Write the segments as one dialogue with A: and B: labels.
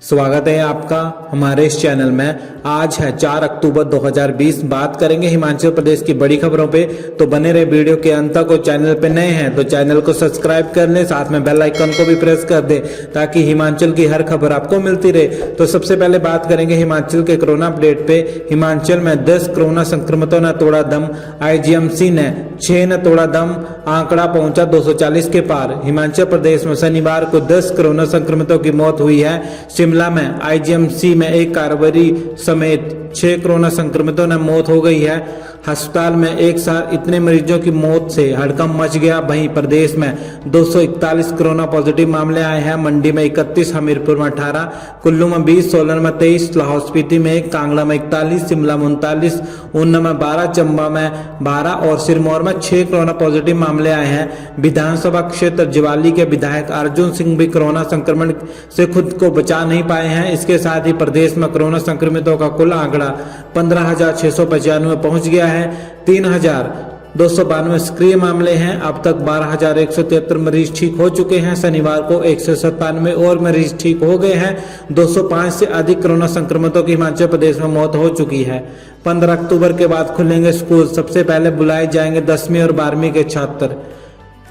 A: स्वागत है आपका हमारे इस चैनल में। आज है 4 अक्टूबर 2020। बात करेंगे हिमाचल प्रदेश की बड़ी खबरों पे, तो बने रहे वीडियो के अंत तक। और चैनल पे नए हैं तो चैनल को सब्सक्राइब कर लें, साथ में बेल आइकन को भी प्रेस कर दें ताकि हिमाचल की हर खबर आपको मिलती रहे। तो सबसे पहले बात करेंगे हिमाचल के कोरोना अपडेट पे। हिमाचल में 10 कोरोना संक्रमितों ने तोड़ा दम, आईजीएमसी ने 6 ने तोड़ा दम, आंकड़ा पहुंचा 240 के पार। हिमाचल प्रदेश में शनिवार को 10 कोरोना संक्रमितों की मौत हुई है। शिमला में आईजीएमसी में एक कारोबारी समेत 6 कोरोना संक्रमितों ने मौत हो गई है। अस्पताल में एक साथ इतने मरीजों की मौत से हड़कंप मच गया। वहीं प्रदेश में 241 कोरोना पॉजिटिव मामले आए हैं। मंडी में 31, हमीरपुर में 18, कुल्लू में 20, सोलन में 23, लाहौल स्पीति में 1, कांगड़ा में 41, शिमला में 39, ऊना में 12, चंबा में 12 और सिरमौर में 6 कोरोना पॉजिटिव मामले आए हैं। विधानसभा क्षेत्र ज्वाली के विधायक अर्जुन सिंह भी कोरोना संक्रमण से खुद को बचा नहीं पाए हैं। इसके साथ ही प्रदेश में कोरोना संक्रमितों का कुल आंकड़ा 15,695 पहुंच गया है। 3,292 सक्रिय मामले हैं। अब तक 12,173 मरीज ठीक हो चुके हैं। शनिवार को 197 और मरीज ठीक हो गए हैं। 205 से अधिक कोरोना संक्रमितों की हिमाचल प्रदेश में मौत हो चुकी है। 15 अक्टूबर के बाद खुलेंगे स्कूल। सबसे पहले बुलाए जाएंगे 10वीं और 12वीं के छात्र।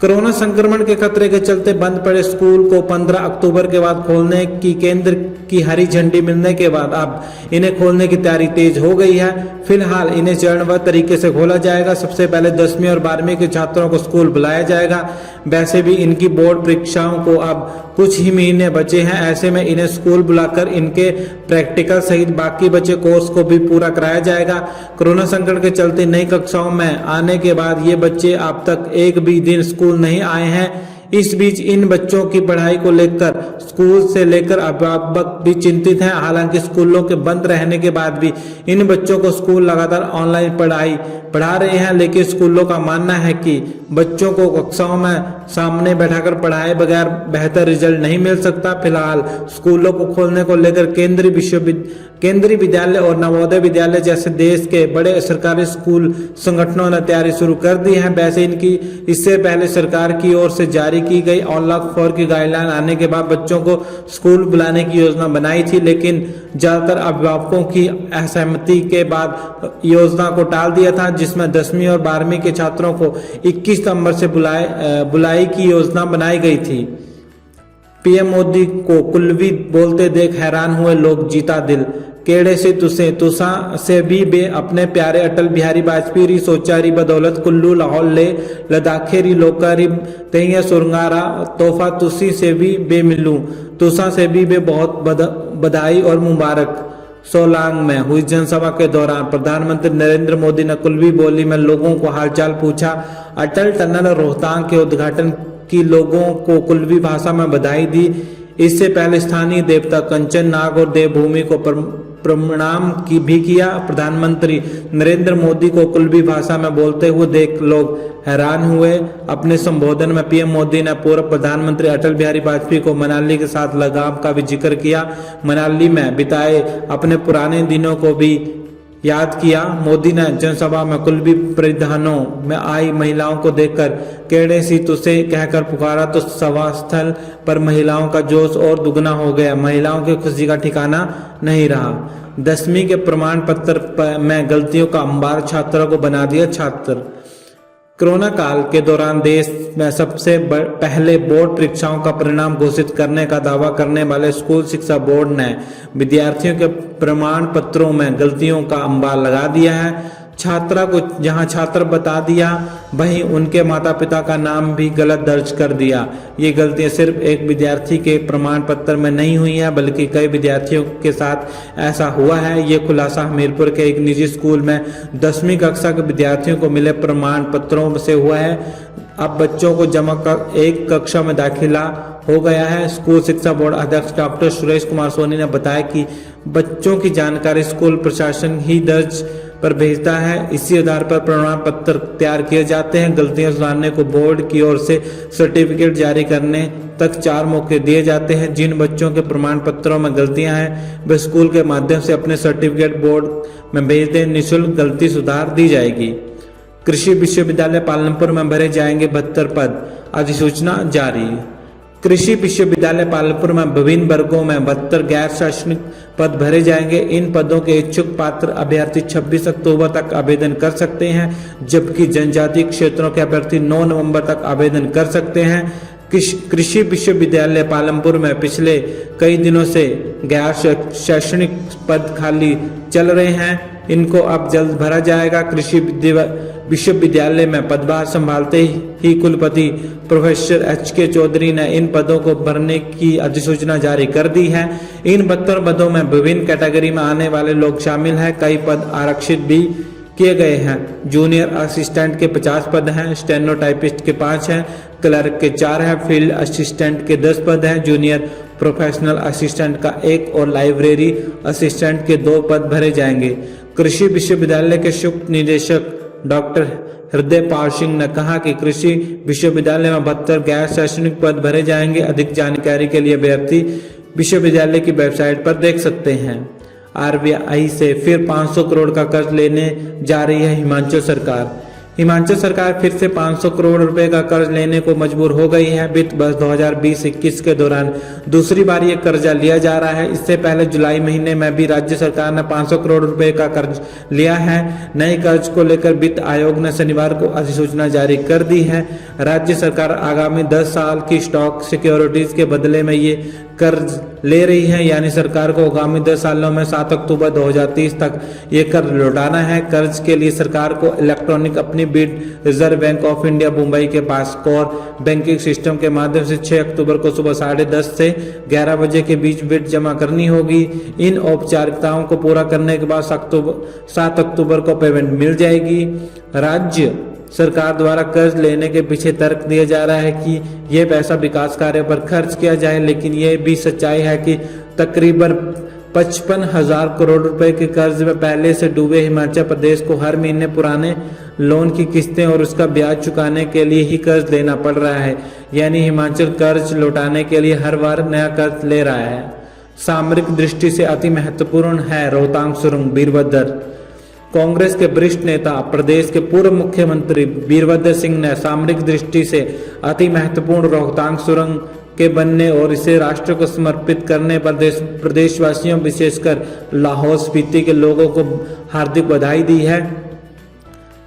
A: कोरोना संक्रमण के खतरे के चलते बंद पड़े स्कूल को 15 अक्टूबर के बाद खोलने की केंद्र की हरी झंडी मिलने के बाद अब इन्हें खोलने की तैयारी तेज हो गई है। फिलहाल इन्हें चरणबद्ध तरीके से खोला जाएगा। सबसे पहले 10वीं और 12वीं के छात्रों को स्कूल बुलाया जाएगा। वैसे भी इनकी बोर्ड परीक्षाओं को अब कुछ ही महीने बचे हैं। ऐसे में इन्हें स्कूल बुलाकर इनके प्रैक्टिकल सहित बाकी बचे कोर्स को भी पूरा कराया जाएगा। कोरोना संकट के चलते नई कक्षाओं में आने के बाद ये बच्चे अब तक एक भी दिन स्कूल नहीं आए हैं। इस बीच इन बच्चों की पढ़ाई को लेकर स्कूल से लेकर अभिभावक भी चिंतित हैं। हालांकि स्कूलों के बंद रहने के बाद भी इन बच्चों को स्कूल लगातार ऑनलाइन पढ़ाई पढ़ा रहे हैं, लेकिन स्कूलों का मानना है कि बच्चों को कक्षाओं में सामने बैठाकर पढ़ाए बगैर बेहतर रिजल्ट नहीं मिल सकता। फिलहाल स्कूलों को खोलने को लेकर केंद्रीय विद्यालय और नवोदय विद्यालय जैसे देश के बड़े सरकारी स्कूल संगठनों ने तैयारी शुरू कर दी है। वैसे इससे पहले सरकार की ओर से जारी की गई अनलॉक 4 की गाइडलाइन आने के बाद बच्चों को स्कूल बुलाने की योजना बनाई थी, लेकिन ज्यादातर अभिभावकों की असहमति के बाद योजना को टाल दिया था, जिसमें 10वीं और 12वीं के छात्रों को 21 सितंबर से बुलाई की योजना बनाई गई थी। पीएम मोदी को कुल्लवी बोलते देख हैरान हुए लोग, जीता दिल। केड़े से तुसा से भी बे अपने प्यारे अटल बिहारी वाजपेयी री सोचा री बदौलत कुल्लू लाहौल ले लद्दाखे री लोका री तैया सुरंगारा तोहफा तुसी से भी बे मिलूं, तुसा से भी बे बहुत बधाई और मुबारक। सोलांग में हुई जनसभा के दौरान प्रधानमंत्री नरेंद्र मोदी ने कुल्लवी बोली में लोगों को हालचाल पूछा। अटल टनल रोहतांग के उद्घाटन की लोगों को कुल्लवी भाषा में बधाई दी। इससे पहले स्थानीय देवता कंचन नाग और देवभूमि को प्रणाम भी किया। प्रधानमंत्री नरेंद्र मोदी को कुल्लवी भाषा में बोलते हुए देख लोग हैरान हुए। अपने संबोधन में पीएम मोदी ने पूर्व प्रधानमंत्री अटल बिहारी वाजपेयी को मनाली के साथ लगाव का भी जिक्र किया। मनाली में बिताए अपने पुराने दिनों को भी याद किया। मोदी ने जनसभा में कुल्लवी परिधानों में आई महिलाओं को देखकर केड़े सी तुसे कहकर पुकारा तो सभा स्थल पर महिलाओं का जोश और दुगना हो गया। महिलाओं की खुशी का ठिकाना नहीं रहा। 10वीं के प्रमाण पत्र में गलतियों का अंबार, छात्रों को बना दिया छात्र। कोरोना काल के दौरान देश में सबसे पहले बोर्ड परीक्षाओं का परिणाम घोषित करने का दावा करने वाले स्कूल शिक्षा बोर्ड ने विद्यार्थियों के प्रमाण पत्रों में गलतियों का अंबार लगा दिया है। छात्रा को जहां छात्र बता दिया वहीं उनके माता पिता का नाम भी गलत दर्ज कर दिया। ये गलतियां सिर्फ एक विद्यार्थी के प्रमाण पत्र में नहीं हुई है, बल्कि कई विद्यार्थियों के साथ ऐसा हुआ है। ये खुलासा हमीरपुर के एक निजी स्कूल में 10वीं कक्षा के विद्यार्थियों को मिले प्रमाण पत्रों से हुआ है। अब बच्चों को जमा कर एक कक्षा में दाखिला हो गया है। स्कूल शिक्षा बोर्ड अध्यक्ष डॉक्टर सुरेश कुमार सोनी ने बताया कि बच्चों की जानकारी स्कूल प्रशासन ही दर्ज पर भेजता है। इसी आधार पर प्रमाण पत्र तैयार किए जाते हैं। गलतियां सुधारने को बोर्ड की ओर से सर्टिफिकेट जारी करने तक 4 मौके दिए जाते हैं। जिन बच्चों के प्रमाण पत्रों में गलतियां हैं वे स्कूल के माध्यम से अपने सर्टिफिकेट बोर्ड में भेज दें। निःशुल्क गलती सुधार दी जाएगी। कृषि विश्वविद्यालय पालमपुर में भरे जाएंगे 72 पद, अधिसूचना जारी। कृषि विश्वविद्यालय पालमपुर में विभिन्न वर्गों में 72 गैर शैक्षणिक पद भरे जाएंगे। इन पदों के इच्छुक पात्र अभ्यर्थी 26 अक्टूबर तक आवेदन कर सकते हैं, जबकि जनजातीय क्षेत्रों के अभ्यर्थी 9 नवंबर तक आवेदन कर सकते हैं। कृषि विश्वविद्यालय पालमपुर में पिछले कई दिनों से गैर शैक्षणिक पद खाली चल रहे हैं, इनको अब जल्द भरा जाएगा। कृषि विश्वविद्यालय में पदभार संभालते ही कुलपति प्रोफेसर एच.के. चौधरी ने इन पदों को भरने की अधिसूचना जारी कर दी है। इन 72 पदों में विभिन्न कैटेगरी में आने वाले लोग शामिल हैं। कई पद आरक्षित भी किए गए हैं। जूनियर असिस्टेंट के 50 पद हैं, स्टेनोटाइपिस्ट के 5 हैं, क्लर्क के 4 हैं, फील्ड असिस्टेंट के 10 पद हैं, जूनियर प्रोफेशनल असिस्टेंट का 1 और लाइब्रेरी असिस्टेंट के 2 पद भरे जाएंगे। कृषि विश्वविद्यालय के संयुक्त निदेशक डॉक्टर हृदय पाल सिंह ने कहा कि कृषि विश्वविद्यालय में 72 गैर शैक्षणिक पद भरे जाएंगे। अधिक जानकारी के लिए अभ्यर्थी विश्वविद्यालय की वेबसाइट पर देख सकते हैं। आरबीआई से फिर 500 करोड़ का कर्ज लेने जा रही है हिमाचल सरकार। हिमाचल सरकार फिर से 500 करोड़ रुपए का कर्ज लेने को मजबूर हो गई है। वित्त वर्ष 2020-21 के दौरान दूसरी बार ये कर्जा लिया जा रहा है। इससे पहले जुलाई महीने में भी राज्य सरकार ने 500 करोड़ रुपए का कर्ज लिया है। नए कर्ज को लेकर वित्त आयोग ने शनिवार को अधिसूचना जारी कर दी है। राज्य सरकार आगामी 10 साल की स्टॉक सिक्योरिटीज के बदले में ये कर्ज ले रही है, यानी सरकार को आगामी 10 सालों में 7 अक्टूबर 2030 तक ये कर्ज लौटाना है। कर्ज के लिए सरकार को इलेक्ट्रॉनिक अपनी bid reserve bank of India Mumbai के पास कोर बैंकिंग सिस्टम के माध्यम से 6 अक्टूबर को सुबह 10:30 से 11 बजे के बीच बिड जमा करनी होगी। इन औपचारिकताओं को पूरा करने के बाद 7 अक्टूबर को पेमेंट मिल जाएगी। राज्य सरकार द्वारा कर्ज लेने के पीछे तर्क दिया जा रहा है कि यह पैसा विकास कार्य पर खर्च किया जाए, लेकिन यह भी सच्चाई है कि तकरीबन 55,000 करोड़ रुपए के कर्ज में पहले से डूबे हिमाचल प्रदेश को हर महीने पुराने लोन की किस्तें और उसका ब्याज चुकाने के लिए ही कर्ज लेना पड़ रहा है, यानी हिमाचल कर्ज लौटाने के लिए हर बार नया कर्ज ले रहा है। सामरिक दृष्टि से अति महत्वपूर्ण है रोहतांग सुरंग। वीरभद्र कांग्रेस के वरिष्ठ नेता प्रदेश के पूर्व मुख्यमंत्री वीरभद्र सिंह ने सामरिक दृष्टि से अति महत्वपूर्ण रोहतांग सुरंग के बनने और इसे राष्ट्र को समर्पित करने पर प्रदेशवासियों विशेषकर लाहौल स्पीति के लोगों को हार्दिक बधाई दी है।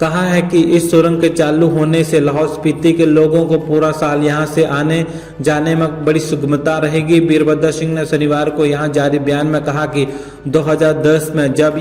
A: कहा है कि इस सुरंग के चालू होने से लाहौल स्पीति के लोगों को पूरा साल यहां से आने जाने में बड़ी सुगमता रहेगी। वीरभद्र सिंह ने शनिवार को यहां जारी बयान में कहा कि 2010 में जब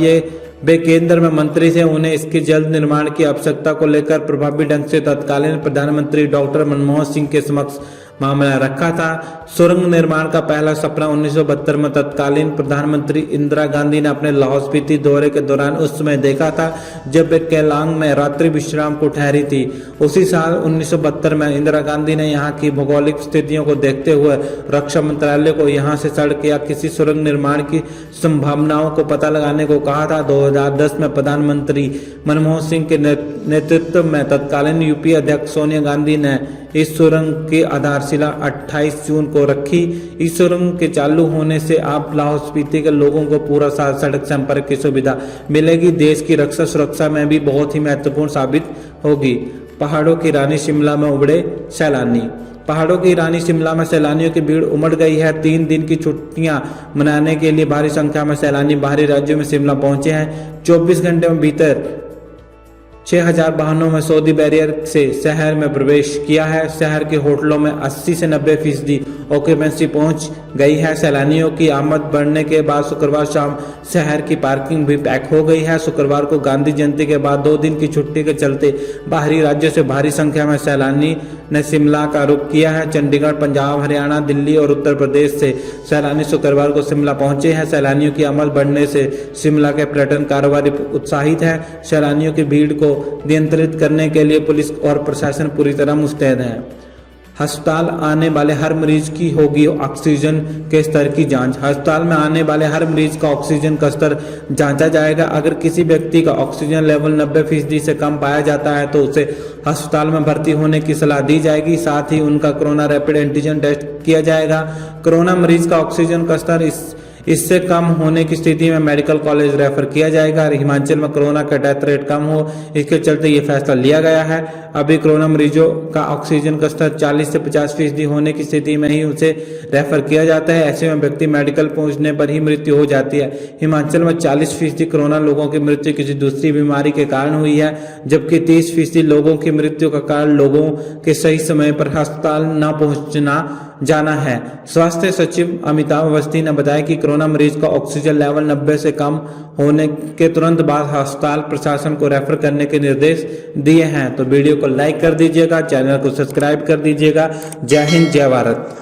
A: वे केंद्र में मंत्री थे, उन्हें इसके जल्द निर्माण की आवश्यकता को लेकर प्रभावी ढंग से तत्कालीन प्रधानमंत्री डॉक्टर मनमोहन सिंह के समक्ष मामला रखा था। सुरंग निर्माण का पहला सपना 1972 में तत्कालीन प्रधानमंत्री इंदिरा गांधी ने अपने लाहौल स्पीति दौरे के दौरान उस समय देखा था, जब वे केलांग में रात्रि विश्राम को ठहरी थी। उसी साल 1972 में इंदिरा गांधी ने यहाँ की भौगोलिक स्थितियों को देखते हुए रक्षा मंत्रालय को यहाँ से सड़क या किसी सुरंग निर्माण की संभावनाओं को पता लगाने को कहा था। 2010 में प्रधानमंत्री मनमोहन सिंह के नेतृत्व में तत्कालीन यूपी अध्यक्ष सोनिया गांधी ने इस सुरंग की आधारशिला 28 जून को रखी। इस सुरंग के चालू होने से आप लाहौल स्पीति के लोगों को पूरा साल सड़क संपर्क की सुविधा मिलेगी। देश की रक्षा सुरक्षा में भी बहुत ही महत्वपूर्ण साबित होगी। पहाड़ों की रानी शिमला में उमड़े सैलानी। पहाड़ों की रानी शिमला में सैलानियों की भीड़ उमड़ गई है। 3 दिन की छुट्टियां मनाने के लिए भारी संख्या में सैलानी बाहरी राज्यों में शिमला पहुंचे हैं। 24 घंटे में भीतर 6000 वाहनों में सऊदी बैरियर से शहर में प्रवेश किया है। शहर के होटलों में 80 से 90% ऑक्यूपेंसी पहुंच गई है। सैलानियों की आमद बढ़ने के बाद शुक्रवार शाम शहर की पार्किंग भी पैक हो गई है। शुक्रवार को गांधी जयंती के बाद 2 दिन की छुट्टी के चलते बाहरी राज्यों से भारी संख्या में सैलानी ने शिमला का रुख किया है। चंडीगढ़, पंजाब, हरियाणा, दिल्ली और उत्तर प्रदेश से सैलानी शुक्रवार को शिमला पहुंचे हैं। सैलानियों की आमद बढ़ने से शिमला के पर्यटन कारोबारी उत्साहित है। सैलानियों की भीड़ को नियंत्रित करने के लिए पुलिस और प्रशासन पूरी तरह मुस्तैद है। अस्पताल आने वाले हर मरीज की होगी ऑक्सीजन के स्तर की जांच। अस्पताल में आने वाले हर मरीज का ऑक्सीजन का स्तर जांचा जाएगा। अगर किसी व्यक्ति का ऑक्सीजन लेवल 90% से कम पाया जाता है तो उसे अस्पताल में भर्ती होने की सलाह दी जाएगी। साथ ही उनका कोरोना रैपिड एंटीजन टेस्ट किया जाएगा। कोरोना मरीज का ऑक्सीजन का स्तर इससे कम होने की स्थिति में मेडिकल कॉलेज रेफर किया जाएगा। हिमाचल में कोरोना का डेथ रेट कम हो, इसके चलते ये फैसला लिया गया है। अभी कोरोना मरीजों का ऑक्सीजन का स्तर 40 से 50% होने की स्थिति में ही उसे रेफर किया जाता है। ऐसे में व्यक्ति मेडिकल पहुंचने पर ही मृत्यु हो जाती है। हिमाचल में 40% कोरोना लोगों की मृत्यु किसी दूसरी बीमारी के कारण हुई है, जबकि 30% लोगों की मृत्यु का कारण लोगों के सही समय पर अस्पताल न पहुंचना जाना है। स्वास्थ्य सचिव अमिताभ अवस्थी ने बताया कि कोरोना मरीज का ऑक्सीजन लेवल 90 से कम होने के तुरंत बाद अस्पताल प्रशासन को रेफर करने के निर्देश दिए हैं। तो वीडियो को लाइक कर दीजिएगा, चैनल को सब्सक्राइब कर दीजिएगा। जय हिंद, जय भारत।